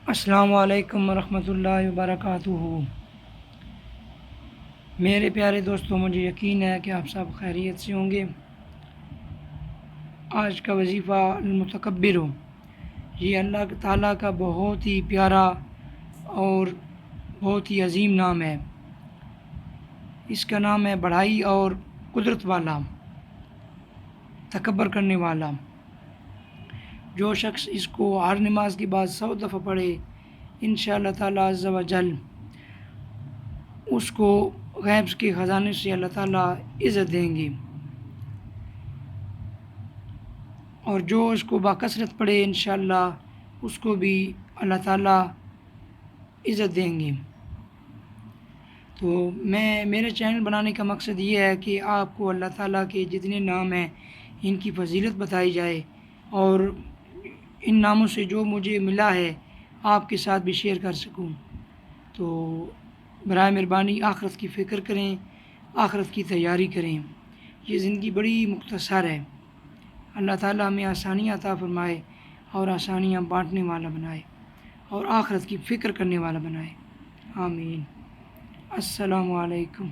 السلام علیکم ورحمۃ اللہ وبرکاتہ۔ میرے پیارے دوستوں، مجھے یقین ہے کہ آپ سب خیریت سے ہوں گے۔ آج کا وظیفہ المتکبر ہو، یہ اللہ تعالیٰ کا بہت ہی پیارا اور بہت ہی عظیم نام ہے۔ اس کا نام ہے بڑائی اور قدرت والا، تکبر کرنے والا۔ جو شخص اس کو ہر نماز کے بعد 100 دفعہ پڑھے، انشاءاللہ تعالیٰ عز و جل اس کو غیب کے خزانے سے اللہ تعالیٰ عزت دیں گے، اور جو اس کو باکثرت پڑھے انشاءاللہ اس کو بھی اللہ تعالیٰ عزت دیں گے۔ تو میرے چینل بنانے کا مقصد یہ ہے کہ آپ کو اللہ تعالیٰ کے جتنے نام ہیں ان کی فضیلت بتائی جائے، اور ان ناموں سے جو مجھے ملا ہے آپ کے ساتھ بھی شیئر کر سکوں۔ تو برائے مہربانی آخرت کی فکر کریں، آخرت کی تیاری کریں۔ یہ زندگی بڑی مختصر ہے۔ اللہ تعالیٰ ہمیں آسانیاں عطا فرمائے اور آسانیاں بانٹنے والا بنائے اور آخرت کی فکر کرنے والا بنائے، آمین۔ السلام علیکم۔